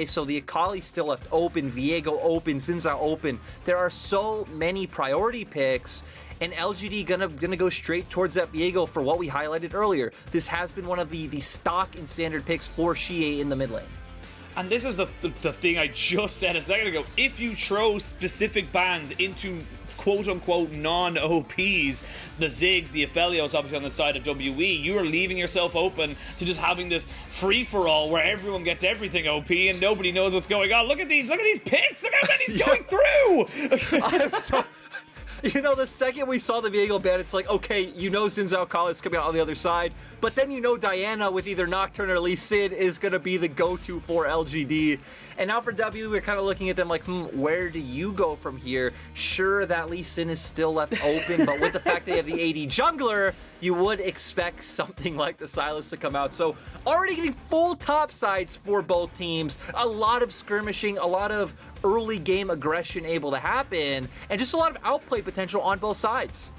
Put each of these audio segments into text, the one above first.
So the Akali still left open, Viego open, Zhao open. There are so many priority picks, and LGD gonna go straight towards that Viego for what we highlighted earlier. This has been one of the stock and standard picks for Xiye in the mid lane. And this is the thing I just said a second ago. If you throw specific bans into quote-unquote non-OPs, the Ziggs, the Aphelios, obviously on the side of WE, you are leaving yourself open to just having this free-for-all where everyone gets everything OP and nobody knows what's going on. Look at these picks! Look how many's going through! You know, the second we saw the Viego ban, it's like, okay, you know Zhao Akali is coming out on the other side, but then you know Diana with either Nocturne or Lee Sin is going to be the go-to for LGD. And now for W, we're kind of looking at them like, where do you go from here? Sure, that Lee Sin is still left open, but with the fact they have the AD jungler, you would expect something like the Sylas to come out. So already getting full top sides for both teams, a lot of skirmishing, a lot of early game aggression able to happen, and just a lot of outplay potential on both sides.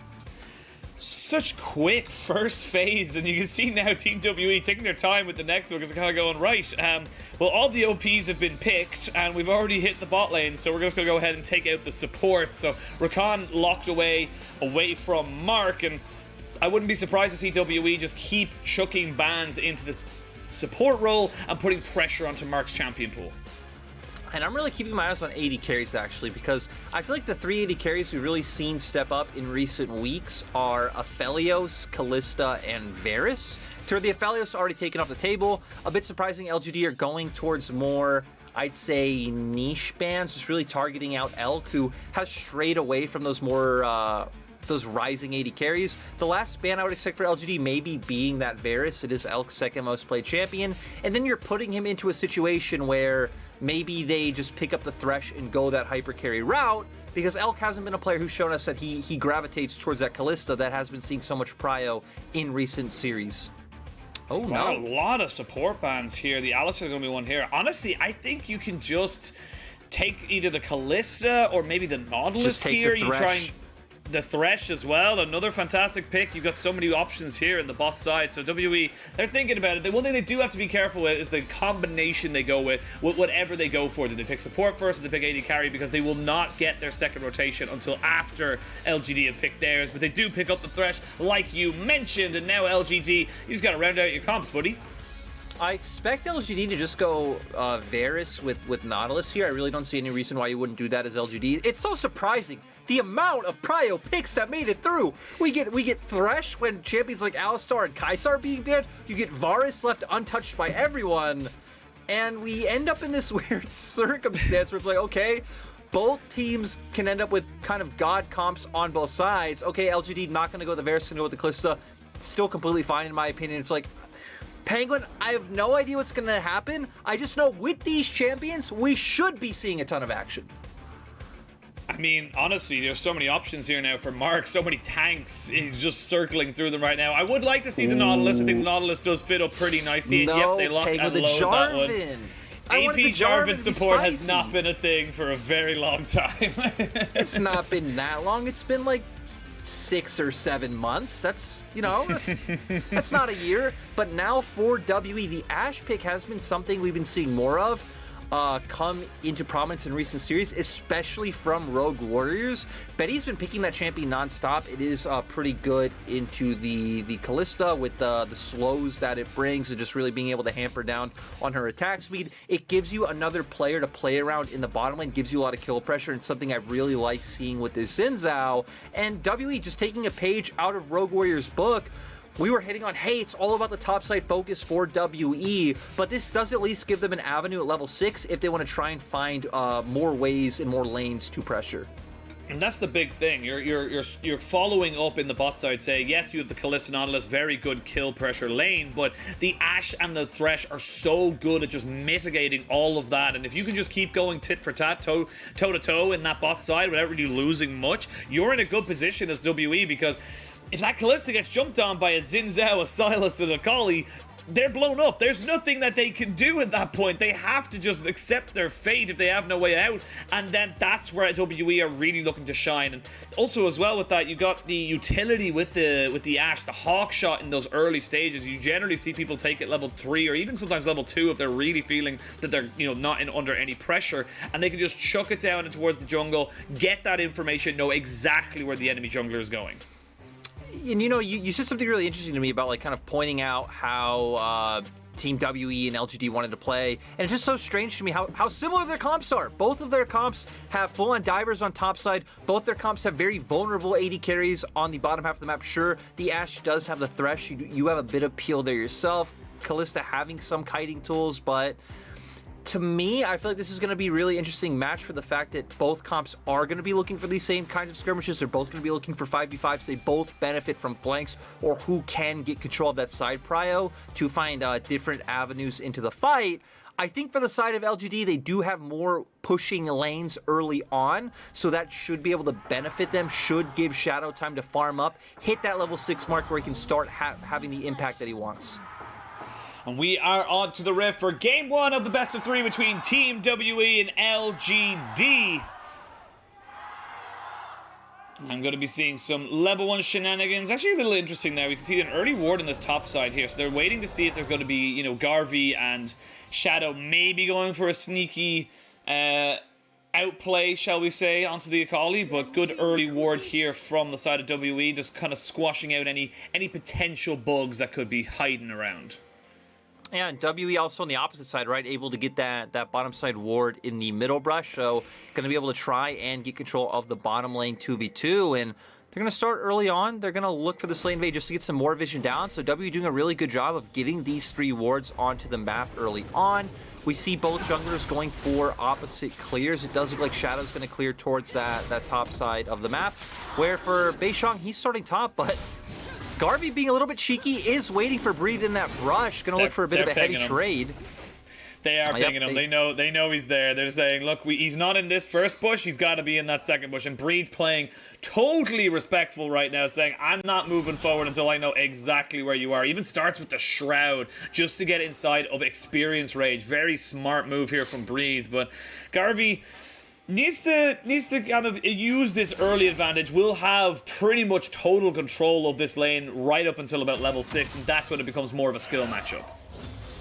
Such quick first phase, and you can see now Team WE taking their time with the next one because they're kind of going, right, well, all the OPs have been picked, and we've already hit the bot lane, so we're just going to go ahead and take out the support. So Rakan locked away from Mark, and I wouldn't be surprised to see WE just keep chucking bans into this support role and putting pressure onto Mark's champion pool. And I'm really keeping my eyes on AD carries, actually, because I feel like the 3 AD carries we've really seen step up in recent weeks are Aphelios, Kalista, and Varus. So the Aphelios already taken off the table. A bit surprising, LGD are going towards more, I'd say, niche bans, just really targeting out Elk, who has strayed away from those more those rising AD carries. The last ban I would expect for LGD maybe being that Varus. It is Elk's second most played champion. And then you're putting him into a situation where maybe they just pick up the Thresh and go that hyper carry route, because Elk hasn't been a player who's shown us that he gravitates towards that Kalista that has been seeing so much prio in recent series. Oh, wow, no. A lot of support bans here. The Alistar is going to be one here. Honestly, I think you can just take either the Kalista or maybe the Nautilus just take here. The You try and the Thresh as well, another fantastic pick. You've got so many options here in the bot side, so WE, they're thinking about it. The one thing they do have to be careful with is the combination they go with whatever they go for. Do they pick support first or do they pick AD carry? Because they will not get their second rotation until after LGD have picked theirs, but they do pick up the Thresh like you mentioned, and now LGD, you just got to round out your comps, buddy. I expect LGD to just go Varus with Nautilus here. I really don't see any reason why you wouldn't do that as LGD. It's so surprising, the amount of prio picks that made it through. We get Thresh when champions like Alistar and Kaisar are being banned. You get Varus left untouched by everyone. And we end up in this weird circumstance where it's like, okay, both teams can end up with kind of god comps on both sides. Okay, LGD not going to go with the Varus, going to go with the Kalista. Still completely fine in my opinion. It's like, Penguin, I have no idea what's going to happen. I just know with these champions, we should be seeing a ton of action. I mean, honestly, there's so many options here now for Mark, so many tanks. He's just circling through them right now. I would like to see the Nautilus. I think the Nautilus does fit up pretty nicely. And yep, they lock and load that one. AP Jarvan support has not been a thing for a very long time. It's not been that long. It's been like 6 or 7 months. That's, you know, that's not a year. But now for WE, the AShe pick has been something we've been seeing more of come into prominence in recent series, especially from Rogue Warriors. Betty's been picking that champion nonstop. It is pretty good into the Kalista with the slows that it brings and just really being able to hamper down on her attack speed. It gives you another player to play around in the bottom lane, gives you a lot of kill pressure, and something I really like seeing with this Zhao. And WE just taking a page out of Rogue Warriors' book. We were hitting on, hey, it's all about the topside focus for WE, but this does at least give them an avenue at level 6 if they want to try and find more ways and more lanes to pressure. And that's the big thing. You're following up in the bot side, saying, yes, you have the Kalista Nautilus, very good kill pressure lane, but the AShe and the Thresh are so good at just mitigating all of that. And if you can just keep going tit for tat, toe to toe in that bot side without really losing much, you're in a good position as WE, because if that Kalista gets jumped on by a Zhao, a Sylas, and a Akali, they're blown up. There's nothing that they can do at that point. They have to just accept their fate if they have no way out, and then that's where WE are really looking to shine. And also as well with that, you got the utility with the Ashe, the hawk shot in those early stages. You generally see people take it level 3 or even sometimes level 2 if they're really feeling that they're, you know, not under any pressure, and they can just chuck it down and towards the jungle, get that information, know exactly where the enemy jungler is going. And you know, you said something really interesting to me about like kind of pointing out how Team WE and LGD wanted to play, and it's just so strange to me how similar their comps are. Both of their comps have full-on divers on top side. Both their comps have very vulnerable AD carries on the bottom half of the map. Sure, the Ashe does have the Thresh. You have a bit of peel there yourself. Kalista having some kiting tools, but to me, I feel like this is going to be a really interesting match for the fact that both comps are going to be looking for these same kinds of skirmishes. They're both going to be looking for 5v5s. They both benefit from flanks or who can get control of that side prio to find different avenues into the fight. I think for the side of LGD, they do have more pushing lanes early on, so that should be able to benefit them, should give Shadow time to farm up, hit that level 6 mark where he can start having the impact that he wants. And we are on to the rift for game 1 of the best of 3 between Team WE and LGD. I'm going to be seeing some level 1 shenanigans. Actually, a little interesting there. We can see an early ward in this top side here. So they're waiting to see if there's going to be, you know, Garvey and Shadow maybe going for a sneaky outplay, shall we say, onto the Akali. But good early ward here from the side of WE, just kind of squashing out any potential bugs that could be hiding around. Yeah, and WE also on the opposite side, right? Able to get that bottom side ward in the middle brush. So going to be able to try and get control of the bottom lane 2v2. And they're going to start early on. They're going to look for this lane invade just to get some more vision down. So WE doing a really good job of getting these 3 wards onto the map early on. We see both junglers going for opposite clears. It does look like Shadow's going to clear towards that top side of the map. Where for Beishang, he's starting top, but Garvey, being a little bit cheeky, is waiting for Breathe in that brush. Going to look for a bit of a heavy trade. They are pinging him. They know he's there. They're saying, look, he's not in this first bush. He's got to be in that second bush. And Breathe playing totally respectful right now, saying, I'm not moving forward until I know exactly where you are. Even starts with the Shroud just to get inside of Experience Rage. Very smart move here from Breathe. But Garvey needs to kind of use this early advantage. We'll have pretty much total control of this lane right up until about level 6, and that's when it becomes more of a skill matchup.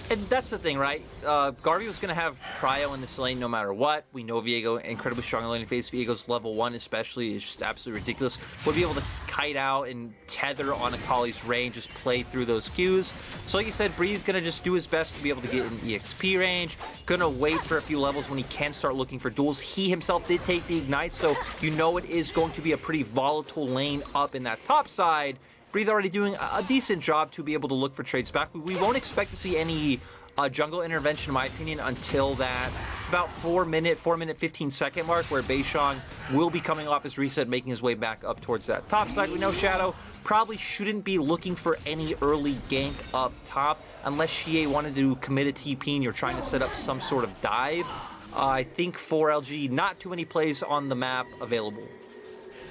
And that's the thing, right? Garvey was going to have Prio in this lane no matter what. We know Viego incredibly strong in lane phase. Viego's level 1 especially is just absolutely ridiculous. Would be able to kite out and tether on Akali's range, just play through those Qs. So like you said, Breathe going to just do his best to be able to get in EXP range. Going to wait for a few levels when he can start looking for duels. He himself did take the Ignite, so you know it is going to be a pretty volatile lane up in that top side. Breathe already doing a decent job to be able to look for trades back. We won't expect to see any jungle intervention, in my opinion, until that about 4 minute 15-second mark, where Beishang will be coming off his reset, making his way back up towards that top side. We know Shadow probably shouldn't be looking for any early gank up top, unless Xiye wanted to commit a TP and you're trying to set up some sort of dive. I think for LG, not too many plays on the map available.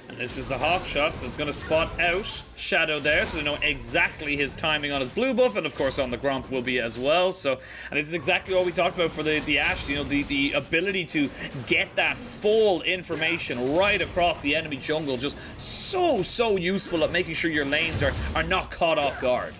And this is the hawk shot, so it's going to spot out Shadow there, so they know exactly his timing on his blue buff, and of course on the Gromp will be as well. So, and this is exactly what we talked about for the Ashe, you know, the ability to get that full information right across the enemy jungle, just so useful at making sure your lanes are not caught off guard.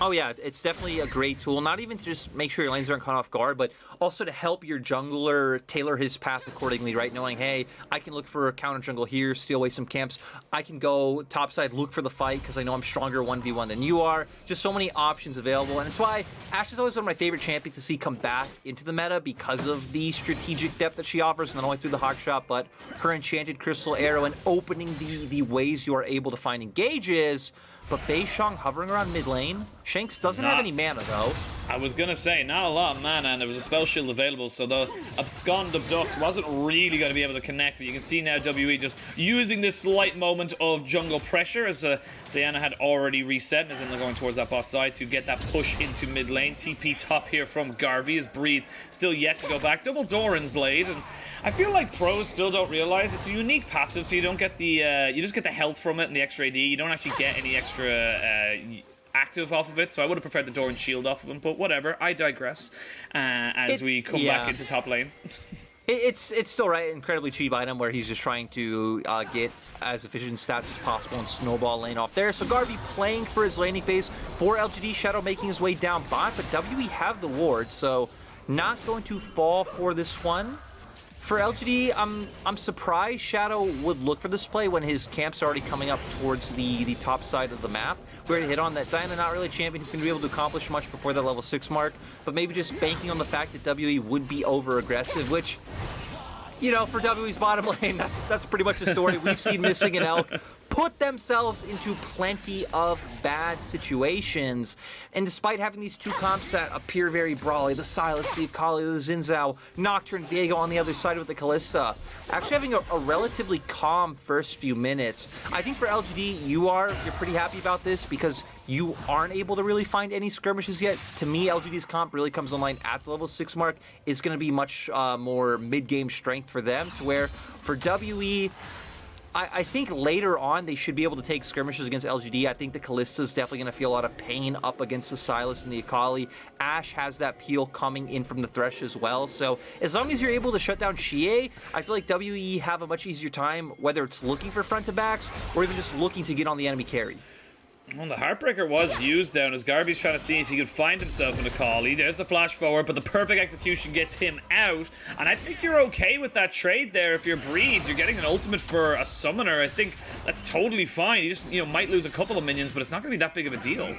Oh yeah, it's definitely a great tool, not even to just make sure your lanes aren't caught off guard, but also to help your jungler tailor his path accordingly, right? Knowing, hey, I can look for a counter jungle here, steal away some camps. I can go topside, look for the fight, because I know I'm stronger 1v1 than you are. Just so many options available, and it's why Ashe is always one of my favorite champions to see come back into the meta because of the strategic depth that she offers, not only through the hawk shot, but her enchanted crystal arrow and opening the ways you are able to find engages. But Beishang hovering around mid lane. Shanks doesn't have any mana though. I was gonna say, not a lot of mana, and there was a spell shield available, so the Abscond Abduct wasn't really going to be able to connect. But you can see now WE just using this slight moment of jungle pressure as Diana had already reset and is going towards that bot side to get that push into mid lane. TP top here from Garvey as Breathe still yet to go back. Double Doran's Blade, and I feel like pros still don't realize it's a unique passive, so you don't get the you just get the health from it and the extra AD. You don't actually get any extra active off of it, so I would have preferred the Doran shield off of him, but whatever, I digress as we come back into top lane. It's still right, incredibly cheap item where he's just trying to get as efficient stats as possible and snowball lane off there. So Garvey playing for his laning phase for LGD, Shadow making his way down bot, but WE have the ward, so not going to fall for this one. For LGD, I'm surprised Shadow would look for this play when his camp's already coming up towards the top side of the map. We already hit on that Diana, not really a champion he's going to be able to accomplish much before that level 6 mark, but maybe just banking on the fact that WE would be over-aggressive, which, you know, for WE's bottom lane, that's pretty much the story. We've seen Missing and Elk put themselves into plenty of bad situations. And despite having these two comps that appear very brawly, the Sylas, the Akali, the Zhao, Nocturne, Viego on the other side with the Kalista, actually having a relatively calm first few minutes. I think for LGD, you're pretty happy about this because you aren't able to really find any skirmishes yet. To me, LGD's comp really comes online at the level 6 mark. Is going to be much more mid-game strength for them, to where for WE, I think later on they should be able to take skirmishes against LGD. I think the Kalista's definitely going to feel a lot of pain up against the Sylas and the Akali. Ashe has that peel coming in from the Thresh as well. So as long as you're able to shut down Xiye, I feel like WE have a much easier time, whether it's looking for front to backs or even just looking to get on the enemy carry. Well, the Heartbreaker was used down as Garvey's trying to see if he could find himself in Akali. There's the flash forward, but the perfect execution gets him out. And I think you're okay with that trade there. If you're Breed, you're getting an ultimate for a summoner. I think that's totally fine. You just, might lose a couple of minions, but it's not going to be that big of a deal.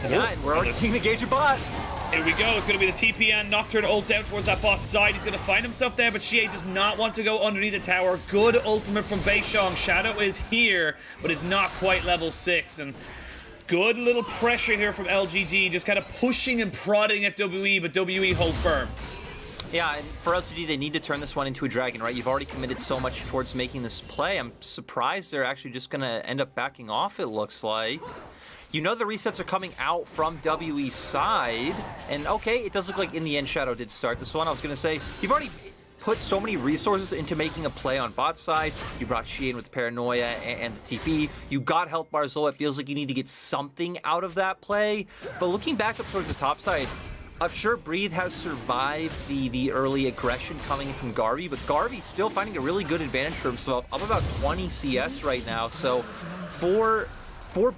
Yeah, and we're already seeing the Gage bot. Here we go. It's going to be the TP and Nocturne ult down towards that bot side. He's going to find himself there, but Xiye does not want to go underneath the tower. Good ultimate from Beishang. Shadow is here, but is not quite level 6. And good little pressure here from LGD, just kind of pushing and prodding at WE, but WE hold firm. Yeah, and for LGD, they need to turn this one into a dragon, right? You've already committed so much towards making this play. I'm surprised they're actually just going to end up backing off, it looks like. You know the resets are coming out from WE's side, and okay, it does look like in the end Shadow did start this one. I was going to say, you've already put so many resources into making a play on bot side. You brought Xiye in with the Paranoia and the TP. You got Health Bars low. It feels like you need to get something out of that play. But looking back up towards the top side, I'm sure Breathe has survived the early aggression coming from Garvey, but Garvey's still finding a really good advantage for himself, up about 20 CS right now. So for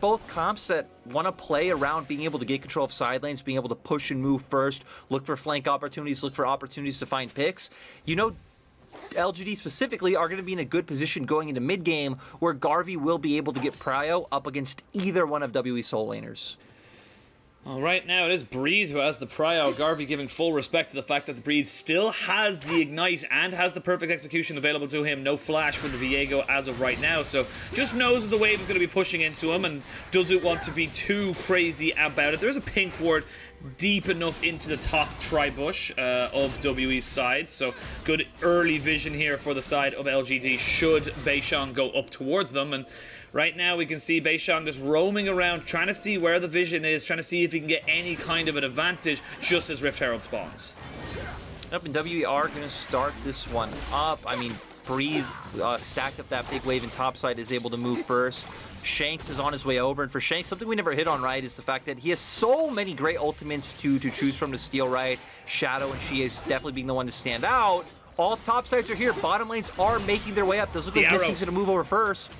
both comps that want to play around being able to get control of side lanes, being able to push and move first, look for flank opportunities, look for opportunities to find picks, LGD specifically are going to be in a good position going into mid-game where Garvey will be able to get prio up against either one of WE solo laners. Well, right now it is Breathe who has the prio. Garvey giving full respect to the fact that the Breathe still has the Ignite and has the perfect execution available to him. No flash for the Viego as of right now, so just knows the wave is going to be pushing into him and doesn't want to be too crazy about it. There is a pink ward deep enough into the top tri-bush of WE's side, so good early vision here for the side of LGD should Beishang go up towards them. And right now we can see Beishang just roaming around, trying to see where the vision is, trying to see if he can get any kind of an advantage just as Rift Herald spawns. Yep, and WE are going to start this one up. I mean, Breathe stacked up that big wave and topside, is able to move first. Shanks is on his way over, and for Shanks, something we never hit on, right, is the fact that he has so many great ultimates to choose from to steal, right? Shadow and Xiye is definitely being the one to stand out. All topsides are here. Bottom lanes are making their way up. Does look like Missing's going to move over first.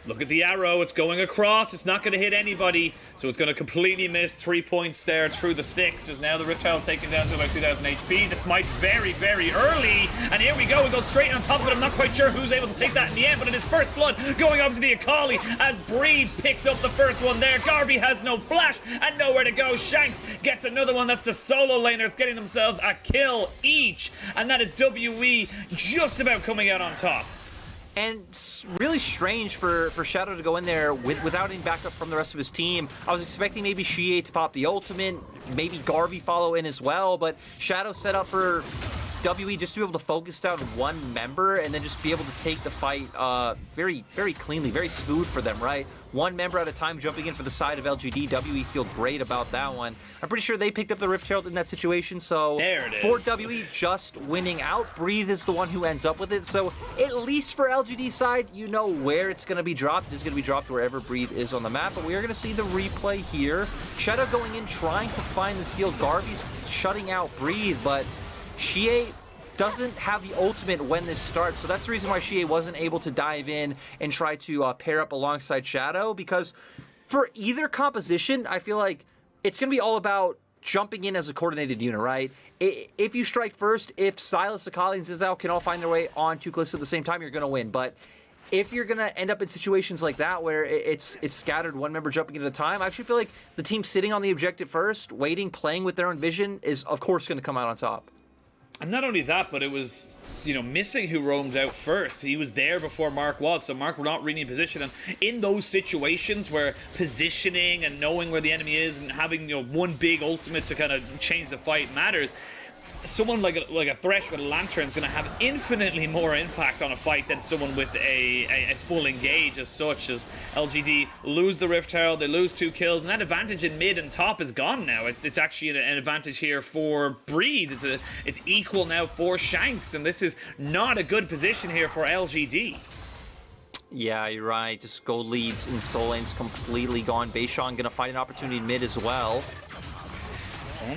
Look at the arrow, it's going across, it's not going to hit anybody, so it's going to completely miss 3 points there through the sticks, as now the Rift Herald taken down to about 2000 HP. The smite's very, very early, and here we go, it goes straight on top of it. I'm not quite sure who's able to take that in the end, but it is first blood going over to the Akali as Breed picks up the first one there. Garvey has no flash and nowhere to go. Shanks gets another one. That's the solo laners getting themselves a kill each, and that is WE just about coming out on top. And it's really strange for Shadow to go in there without any backup from the rest of his team. I was expecting maybe Xiye to pop the ultimate, maybe Garvey follow in as well, but Shadow set up for WE just to be able to focus down one member and then just be able to take the fight very, very cleanly, very smooth for them, right? One member at a time jumping in for the side of LGD. WE feel great about that one. I'm pretty sure they picked up the Rift Herald in that situation, so there it is. For WE just winning out, Breathe is the one who ends up with it. So at least for LGD side, you know where it's going to be dropped. It's going to be dropped wherever Breathe is on the map, but we are going to see the replay here. Shadow going in, trying to find the skill. Garvey's shutting out Breathe, but Xiye doesn't have the ultimate when this starts, so that's the reason why Xiye wasn't able to dive in and try to pair up alongside Shadow, because for either composition, I feel like it's going to be all about jumping in as a coordinated unit, right? If you strike first, if Sylas, Akali, and Zhao can all find their way onto Kalista at the same time, you're going to win, but if you're going to end up in situations like that where it's scattered, one member jumping in at a time, I actually feel like the team sitting on the objective first, waiting, playing with their own vision is, of course, going to come out on top. And not only that, but it was, you know, Missing who roamed out first. He was there before Mark was, so Mark were not really in position. And in those situations where positioning and knowing where the enemy is and having, you know, one big ultimate to kind of change the fight matters, someone like a Thresh with a Lantern is going to have infinitely more impact on a fight than someone with a full engage as such. As LGD lose the Rift Herald, they lose 2 kills, and that advantage in mid and top is gone now. It's actually an advantage here for Breed. It's equal now for Shanks, and this is not a good position here for LGD. Yeah, you're right. Just gold leads in soul lane's completely gone. Beishang gonna find an opportunity in mid as well.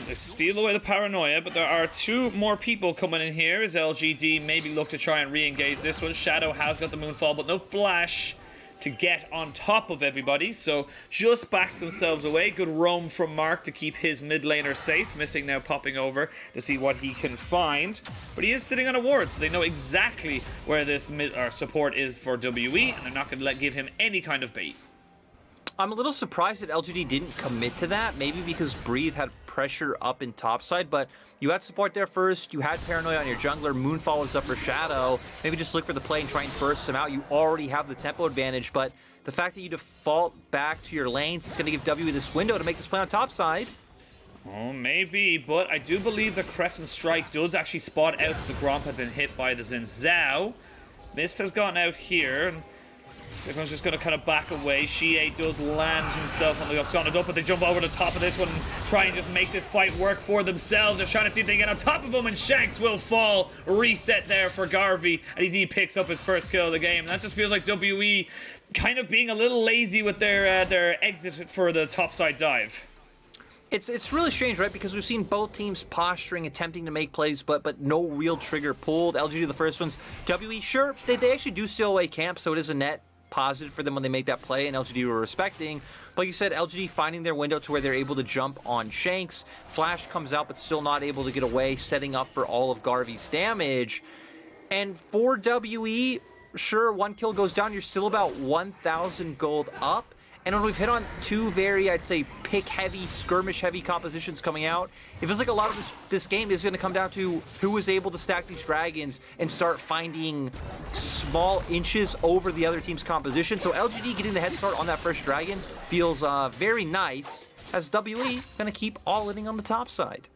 They steal away the paranoia, but there are 2 more people coming in here as LGD maybe look to try and re-engage this one. Shadow has got the Moonfall, but no flash to get on top of everybody, so just backs themselves away. Good roam from Mark to keep his mid laner safe. Missing now popping over to see what he can find, but he is sitting on a ward, so they know exactly where this mid or support is for WE, and they're not going to give him any kind of bait. I'm a little surprised that LGD didn't commit to that, maybe because Breathe had pressure up in topside, but you had support there first, you had Paranoia on your jungler, Moonfall was up for Shadow, maybe just look for the play and try and burst him out. You already have the tempo advantage, but the fact that you default back to your lanes, it's going to give WE this window to make this play on topside. Oh, maybe, but I do believe the Crescent Strike does actually spot out that the Gromp had been hit by the Zhao. Mist has gone out here, and everyone's just going to kind of back away. Xiye does land himself on the up, but they jump over the top of this one and try and just make this fight work for themselves. They're trying to see if they can get on top of him, and Shanks will fall. Reset there for Garvey, and he picks up his first kill of the game. And that just feels like WE kind of being a little lazy with their exit for the topside dive. It's really strange, right? Because we've seen both teams posturing, attempting to make plays, but no real trigger pulled. LGD the first ones. WE, sure, they actually do steal away camp, so it is a net positive for them when they make that play, and LGD were respecting. But like you said, LGD finding their window to where they're able to jump on Shanks. Flash comes out, but still not able to get away, setting up for all of Garvey's damage. And for WE, sure, 1 kill goes down. You're still about 1,000 gold up. And when we've hit on 2 very, I'd say, pick-heavy, skirmish-heavy compositions coming out, it feels like a lot of this game is going to come down to who is able to stack these dragons and start finding small inches over the other team's composition. So LGD getting the head start on that first dragon feels very nice, as WE going to keep all-inning on the top side.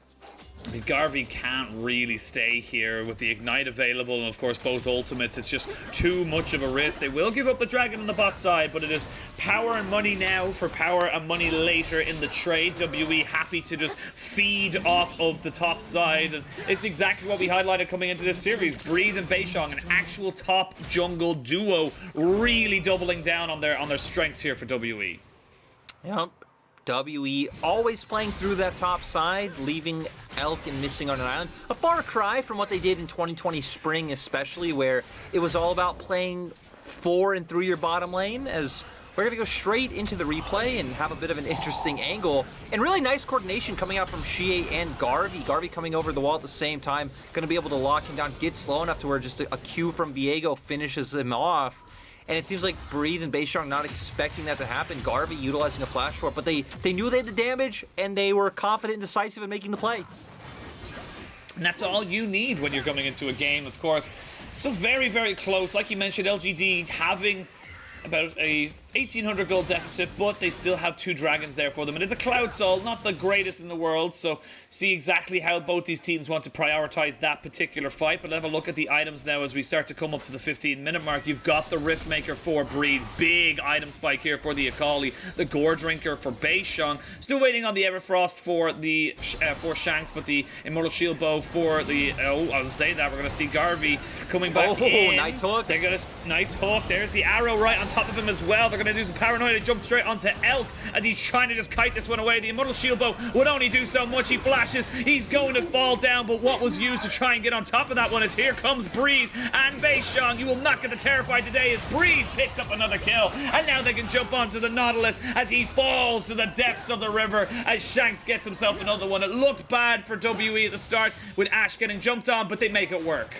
I mean, Garvey can't really stay here with the Ignite available, and of course both ultimates. It's just too much of a risk. They will give up the dragon on the bot side, but it is power and money now for power and money later in the trade. WE happy to just feed off of the top side, and it's exactly what we highlighted coming into this series. Breathe and Beishang, an actual top jungle duo, really doubling down on their strengths here for WE. Yep. WE always playing through that top side, leaving Elk and Missing on an island. A far cry from what they did in 2020 spring, especially, where it was all about playing for and through your bottom lane, as we're going to go straight into the replay and have a bit of an interesting angle. And really nice coordination coming out from Xiye and Garvey. Garvey coming over the wall at the same time, going to be able to lock him down, get slow enough to where just a Q from Viego finishes him off. And it seems like Breathe and Beishang not expecting that to happen. Garvey utilizing a flash for it, but they knew they had the damage, and they were confident and decisive in making the play. And that's all you need when you're coming into a game, of course. So very, very close. Like you mentioned, LGD having about a 1800 gold deficit, but they still have 2 dragons there for them. And it's a Cloud Soul, not the greatest in the world, so see exactly how both these teams want to prioritize that particular fight. But have a look at the items now as we start to come up to the 15-minute mark. You've got the Riftmaker for Breed, big item spike here for the Akali, the Gore Drinker for Beishang. Still waiting on the Everfrost for the for Shanks, but the Immortal Shield Bow for the, I was saying that, we're going to see Garvey coming back in. Nice hook. They're going to, nice hook. There's the arrow right on top of him as well. They're going to do some paranoia to jump straight onto Elk as he's trying to just kite this one away. The Immortal Shield Bow would only do so much. He flashes. He's going to fall down, but what was used to try and get on top of that one is here comes Breed and Beishang. You will not get the Terrified today as Breed picks up another kill. And now they can jump onto the Nautilus as he falls to the depths of the river as Shanks gets himself another one. It looked bad for WE at the start with Ashe getting jumped on, but they make it work.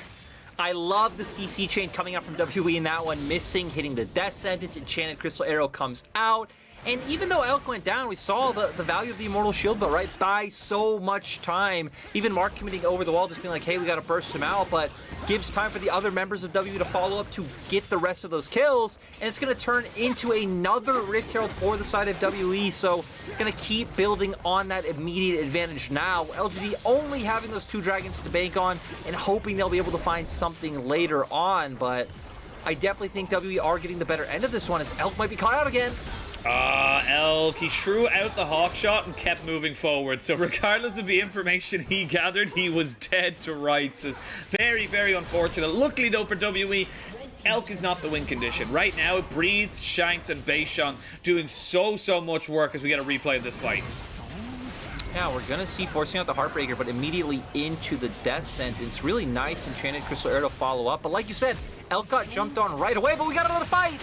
I love the CC chain coming out from WE in that one, missing, hitting the death sentence. Enchanted Crystal Arrow comes out. And even though Elk went down, we saw the value of the Immortal Shield Bow, right? Buys so much time. Even Mark committing over the wall, just being like, hey, we got to burst him out, but gives time for the other members of W to follow up to get the rest of those kills. And it's going to turn into another Rift Herald for the side of WE, so going to keep building on that immediate advantage now. LGD only having those 2 dragons to bank on and hoping they'll be able to find something later on, but I definitely think WE are getting the better end of this one as Elk might be caught out again. Elk, he threw out the hawk shot and kept moving forward. So regardless of the information he gathered, he was dead to rights. It's very, very unfortunate. Luckily though for WE, Elk is not the win condition. Right now, Breathe, Shanks, and Beishang doing so much work as we get a replay of this fight. Yeah, we're going to see forcing out the Heartbreaker, but immediately into the death sentence. Really nice Enchanted Crystal Arrow to follow up. But like you said, Elk got jumped on right away, but we got another fight.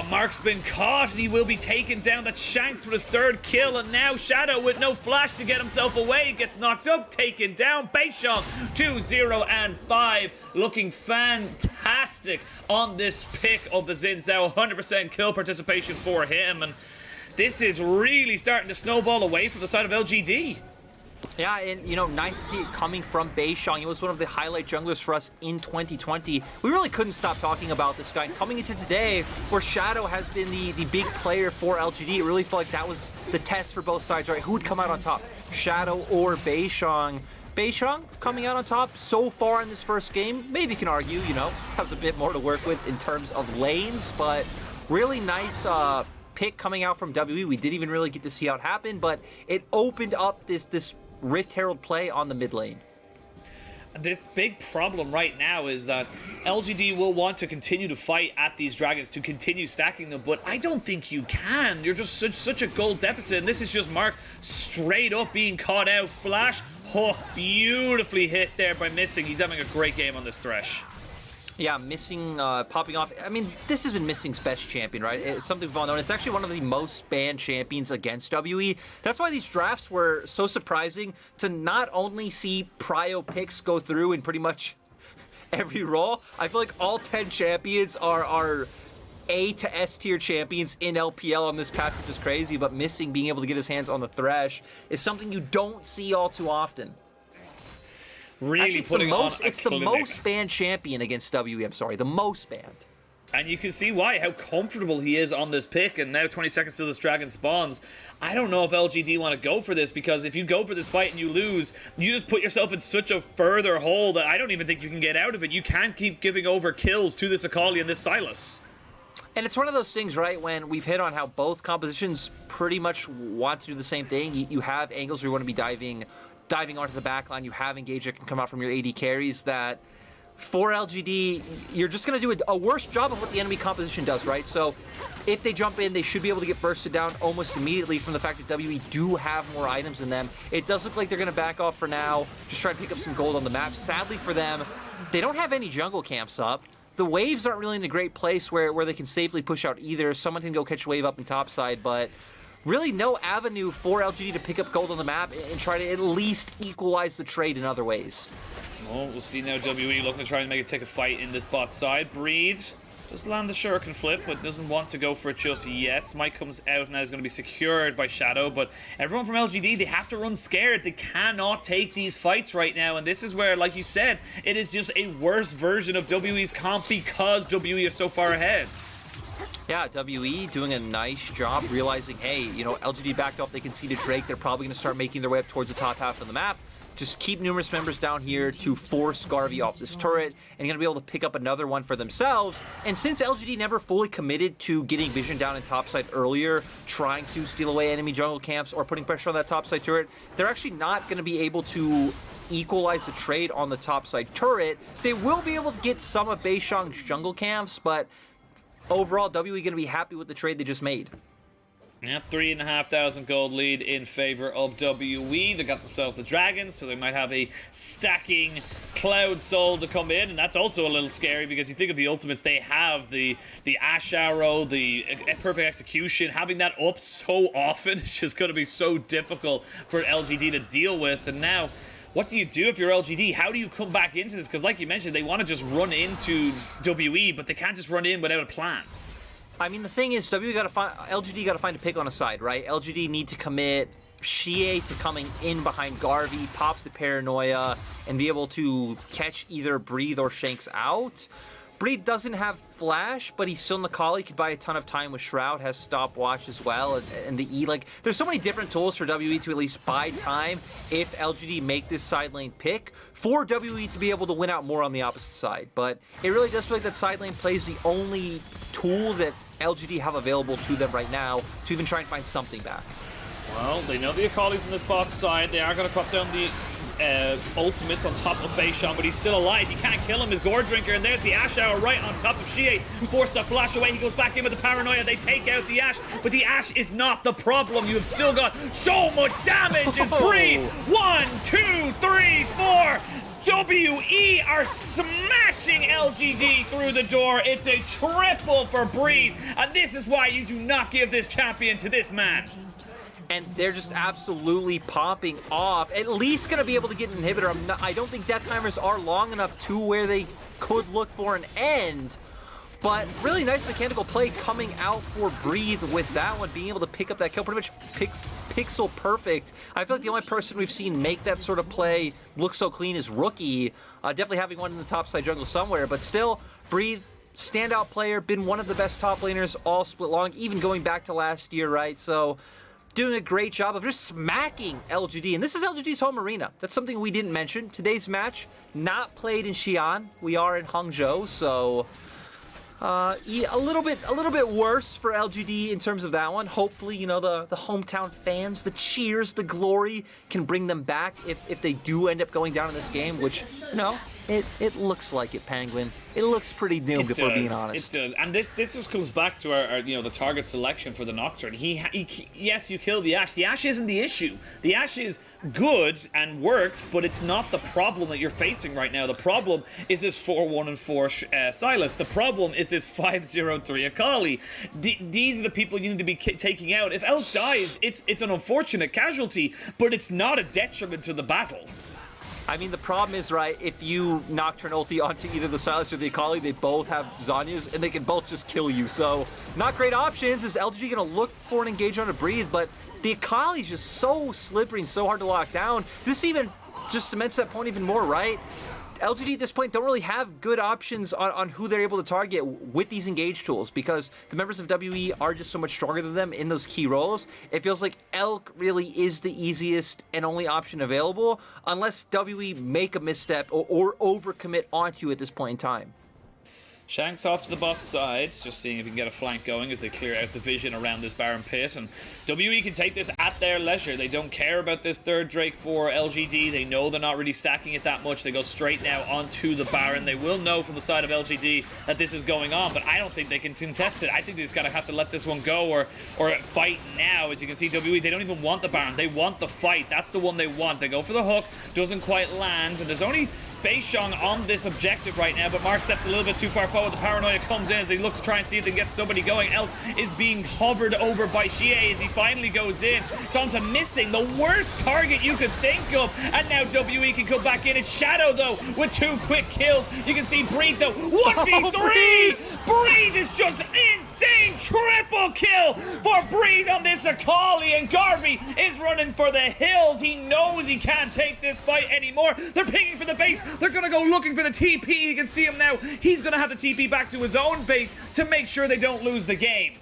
Mark's been caught, and he will be taken down. That's Shanks with his 3rd kill, and now Shadow with no flash to get himself away. Gets knocked up, taken down. Beishang 2-0 and 5, looking fantastic on this pick of the Xin Zhao. 100% kill participation for him, and this is really starting to snowball away from the side of LGD. Yeah, and, you know, nice to see it coming from Beishang. He was one of the highlight junglers for us in 2020. We really couldn't stop talking about this guy. Coming into today, where Shadow has been the big player for LGD, it really felt like that was the test for both sides, right? Who would come out on top, Shadow or Beishang? Beishang coming out on top so far in this first game. Maybe you can argue, you know, has a bit more to work with in terms of lanes, but really nice pick coming out from WE. We didn't even really get to see how it happened, but it opened up this Rift Herald play on the mid lane. The big problem right now is that LGD will want to continue to fight at these dragons to continue stacking them, but I don't think you can. You're just such a gold deficit, and this is just Mark straight up being caught out. Flash hook, beautifully hit there by Missing. He's having a great game on this Thresh. Yeah, Missing popping off. I mean, this has been Missing's best champion, right? It's something we've all known. It's actually one of the most banned champions against WE. That's why these drafts were so surprising to not only see prio picks go through in pretty much every role. I feel like all 10 champions are A to S tier champions in LPL on this patch, which is crazy, but Missing being able to get his hands on the Thresh is something you don't see all too often. Really actually, it's the most banned champion against WE. I'm sorry, the most banned. And you can see why, how comfortable he is on this pick, and now 20 seconds till this dragon spawns. I don't know if LGD want to go for this, because if you go for this fight and you lose, you just put yourself in such a further hole that I don't even think you can get out of it. You can't keep giving over kills to this Akali and this Sylas. And it's one of those things, right, when we've hit on how both compositions pretty much want to do the same thing. You have angles where you want to be diving onto the backline. You have engage that can come out from your AD carries that for LGD, you're just going to do a worse job of what the enemy composition does, right? So if they jump in, they should be able to get bursted down almost immediately from the fact that WE do have more items than them. It does look like they're going to back off for now, just try to pick up some gold on the map. Sadly for them, they don't have any jungle camps up. The waves aren't really in a great place where they can safely push out either. Someone can go catch a wave up in topside, but really no avenue for LGD to pick up gold on the map and try to at least equalize the trade in other ways. Well, we'll see now. WE looking to try and make it take a fight in this bot side. Breathe does land the shuriken flip, but doesn't want to go for it just yet. Smite comes out and that is going to be secured by Shadow, but everyone from LGD, they have to run scared. They cannot take these fights right now, and this is where, like you said, it is just a worse version of WE's comp because WE is so far ahead. Yeah, WE doing a nice job realizing, hey, you know, LGD backed off, they conceded Drake. They're probably going to start making their way up towards the top half of the map. Just keep numerous members down here to force Garvey off this turret, and you're going to be able to pick up another one for themselves. And since LGD never fully committed to getting vision down in topside earlier, trying to steal away enemy jungle camps or putting pressure on that topside turret, they're actually not going to be able to equalize the trade on the topside turret. They will be able to get some of Beishang's jungle camps, but overall, WE going to be happy with the trade they just made. Yeah, 3,500 gold lead in favor of WE. They got themselves the dragons, so they might have a stacking Cloud Soul to come in, and that's also a little scary because you think of the ultimates they have, the Ashe Arrow, the perfect execution, having that up so often is just going to be so difficult for LGD to deal with. And now, what do you do if you're LGD? How do you come back into this? Because like you mentioned, they want to just run into WE, but they can't just run in without a plan. I mean, the thing is, LGD got to find a pick on a side, right? LGD need to commit Xiye to coming in behind Garvey, pop the paranoia, and be able to catch either Breathe or Shanks out. Breathe doesn't have flash, but he's still in the Akali, could buy a ton of time with Shroud, has stopwatch as well, and the E. Like, there's so many different tools for WE to at least buy time if LGD make this side lane pick for WE to be able to win out more on the opposite side. But it really does feel like that side lane play is the only tool that LGD have available to them right now to even try and find something back. Well, they know the Akali's in this bot side. They are going to pop down the ultimates on top of Beishang, but he's still alive. You can't kill him with Gore Drinker, and there's the Ashe Hour right on top of Xiye, who's forced to flash away. He goes back in with the paranoia. They take out the Ashe, but the Ashe is not the problem. You have still got so much damage as Breathe. 1, 2, 3, 4. WE are smashing LGD through the door. It's a triple for Breathe, and this is why you do not give this champion to this man. And they're just absolutely popping off. At least gonna be able to get an inhibitor. I don't think death timers are long enough to where they could look for an end. But really nice mechanical play coming out for Breathe with that one, being able to pick up that kill pretty much pixel perfect. I feel like the only person we've seen make that sort of play look so clean is Rookie. Definitely having one in the top side jungle somewhere, but still, Breathe, standout player, been one of the best top laners all split long, even going back to last year, right? So, doing a great job of just smacking LGD. And this is LGD's home arena. That's something we didn't mention. Today's match, not played in Xi'an. We are in Hangzhou, so a little bit worse for LGD in terms of that one. Hopefully, you know, the hometown fans, the cheers, the glory can bring them back if they do end up going down in this game, which, you know, it looks like it, Penguin. It looks pretty doomed, if we're being honest. It does, and this just comes back to our you know, the target selection for the Nocturne. Yes, you kill the Ashe. The Ashe isn't the issue. The Ashe is good and works, but it's not the problem that you're facing right now. The problem is this 4-1 and 4 Sylas. The problem is this 5-0-3 Akali. These are the people you need to be taking out. If Elf dies, it's an unfortunate casualty, but it's not a detriment to the battle. I mean, the problem is, right, if you Nocturne ulti onto either the Sylas or the Akali, they both have Zhanyas, and they can both just kill you. So, not great options. Is LGD going to look for an engage on to Breathe, but the Akali's just so slippery and so hard to lock down. This even just cements that point even more, right? LGD at this point don't really have good options on who they're able to target with these engage tools because the members of WE are just so much stronger than them in those key roles. It feels like Elk really is the easiest and only option available unless WE make a misstep or overcommit onto at this point in time. Shanks off to the bot side, just seeing if he can get a flank going as they clear out the vision around this Baron pit. And WE can take this at their leisure. They don't care about this third Drake for LGD. They know they're not really stacking it that much. They go straight now onto the Baron. They will know from the side of LGD that this is going on, but I don't think they can contest it. I think they just gotta have to let this one go or fight now. As you can see, WE, they don't even want the Baron. They want the fight. That's the one they want. They go for the hook, doesn't quite land, and there's only Beishang on this objective right now, but Mark steps a little bit too far forward. The paranoia comes in as they look to try and see if they can get somebody going. Elk is being hovered over by Xiye as he finally goes in. It's on to missing the worst target you could think of, and now WE can come back in. It's Shadow though with 2 quick kills. You can see Breathe though, 1v3! Breathe is just insane! Triple kill for Breathe on this Akali, and Garvey is running for the hills. He knows he can't take this fight anymore. They're pinging for the base. They're going to go looking for the TP. You can see him now. He's going to have the TP back to his own base to make sure they don't lose the game.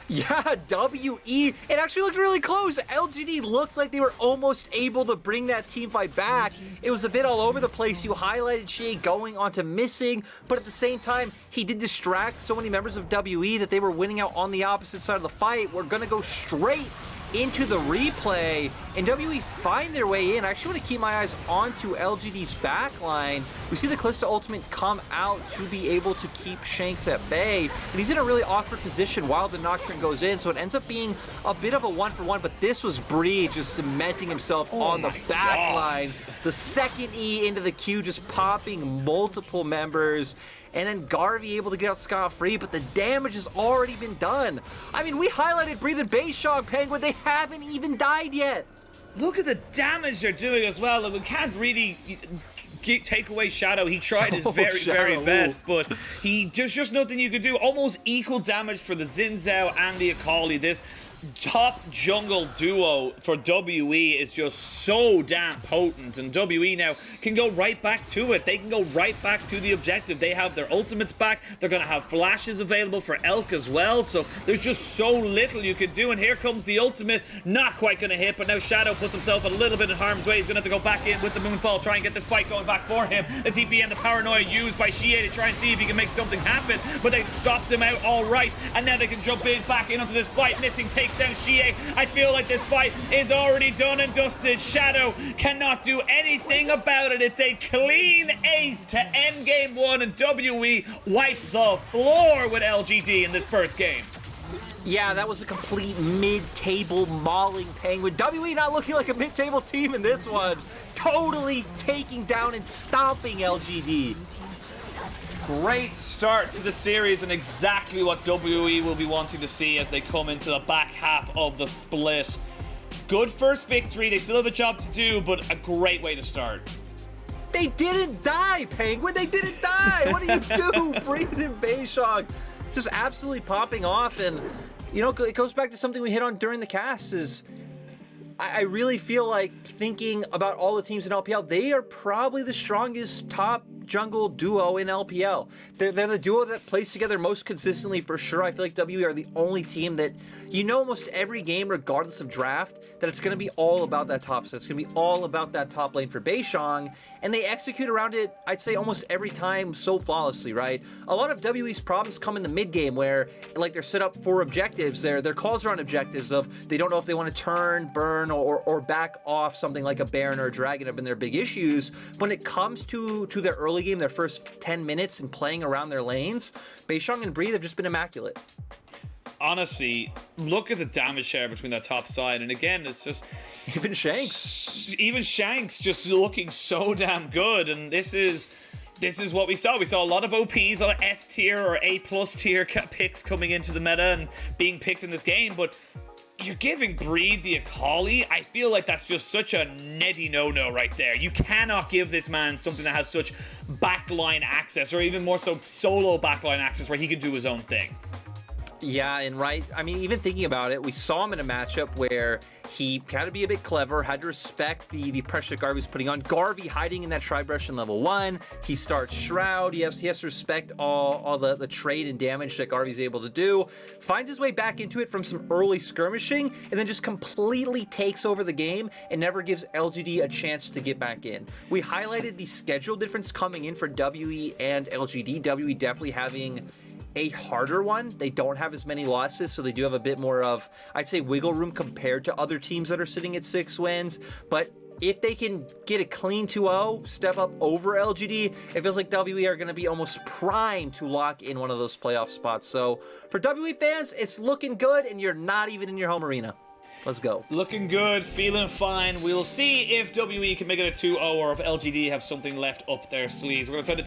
Yeah, WE, it actually looked really close. LGD looked like they were almost able to bring that team fight back. It was a bit all over the place. You highlighted Xiye going onto missing, but at the same time, he did distract so many members of WE that they were winning out on the opposite side of the fight. We're gonna go straight into the replay, and WE find their way in. I actually want to keep my eyes onto LGD's backline. We see the Kalista ultimate come out to be able to keep Shanks at bay, and he's in a really awkward position while the Nocturne goes in, so it ends up being a bit of a 1-for-1, but this was Bree just cementing himself on the backline. The second E into the queue, just popping multiple members. And then Garvey able to get out scot-free, but the damage has already been done. I mean, we highlighted Breathe and Beishang, Penguin. They haven't even died yet. Look at the damage they're doing as well. We can't really take away Shadow. He tried his very best, but there's just nothing you could do. Almost equal damage for the Zhao and the Akali. This top jungle duo for WE is just so damn potent, and WE now can go right back to it. They can go right back to the objective. They have their ultimates back. They're going to have flashes available for Elk as well, so there's just so little you could do. And here comes the ultimate, not quite going to hit, but now Shadow puts himself a little bit in harm's way. He's going to have to go back in with the Moonfall, try and get this fight going back for him. The TP and the paranoia used by Xiye to try and see if he can make something happen, but they've stopped him out all right, and now they can jump in back into this fight. Missing takes down Xiye. I feel like this fight is already done and dusted. Shadow cannot do anything about it. It's a clean ace to end game 1, and WE wipe the floor with LGD in this first game. Yeah, that was a complete mid-table mauling, Penguin. WE not looking like a mid-table team in this one. Totally taking down and stomping LGD. Great start to the series, and exactly what WE will be wanting to see as they come into the back half of the split. Good first victory. They still have a job to do, but a great way to start. They didn't die, Penguin. They didn't die. What do you do? Breathe in Beishang. Just absolutely popping off. And, you know, it goes back to something we hit on during the cast is I really feel like thinking about all the teams in LPL, they are probably the strongest top jungle duo in LPL. They're the duo that plays together most consistently for sure. I feel like WE are the only team that, you know, almost every game, regardless of draft, that it's going to be all about that top set. It's going to be all about that top lane for Beishang, and they execute around it, I'd say, almost every time so flawlessly, right? A lot of WE's problems come in the mid game where, like, they're set up for objectives. Their calls are on objectives of they don't know if they want to turn, burn, or back off something like a Baron or a Dragon have been their big issues. When it comes to their early game, their first 10 minutes and playing around their lanes, Beishang and Breathe have just been immaculate. Honestly, look at the damage share between that top side, and again, it's just even Shanks just looking so damn good. And this is what we saw. We saw a lot of OPs, a lot of S tier or A plus tier picks coming into the meta and being picked in this game, but you're giving Breed the Akali. I feel like that's just such a netty no-no right there. You cannot give this man something that has such backline access, or even more so solo backline access where he can do his own thing. Yeah, and right, I mean, even thinking about it, we saw him in a matchup where he had to be a bit clever, had to respect the pressure that Garvey's putting on. Garvey hiding in that tri-brush in level 1. He starts Shroud. He has to respect all the trade and damage that Garvey's able to do. Finds his way back into it from some early skirmishing, and then just completely takes over the game and never gives LGD a chance to get back in. We highlighted the schedule difference coming in for WE and LGD. WE definitely having a harder one. They don't have as many losses, so they do have a bit more of, I'd say, wiggle room compared to other teams that are sitting at 6 wins. But if they can get a clean 2-0, step up over LGD, it feels like WE are going to be almost primed to lock in one of those playoff spots. So for WE fans, it's looking good, and you're not even in your home arena. Let's go. Looking good, feeling fine. We'll see if WE can make it a 2-0 or if LGD have something left up their sleeves. We're going to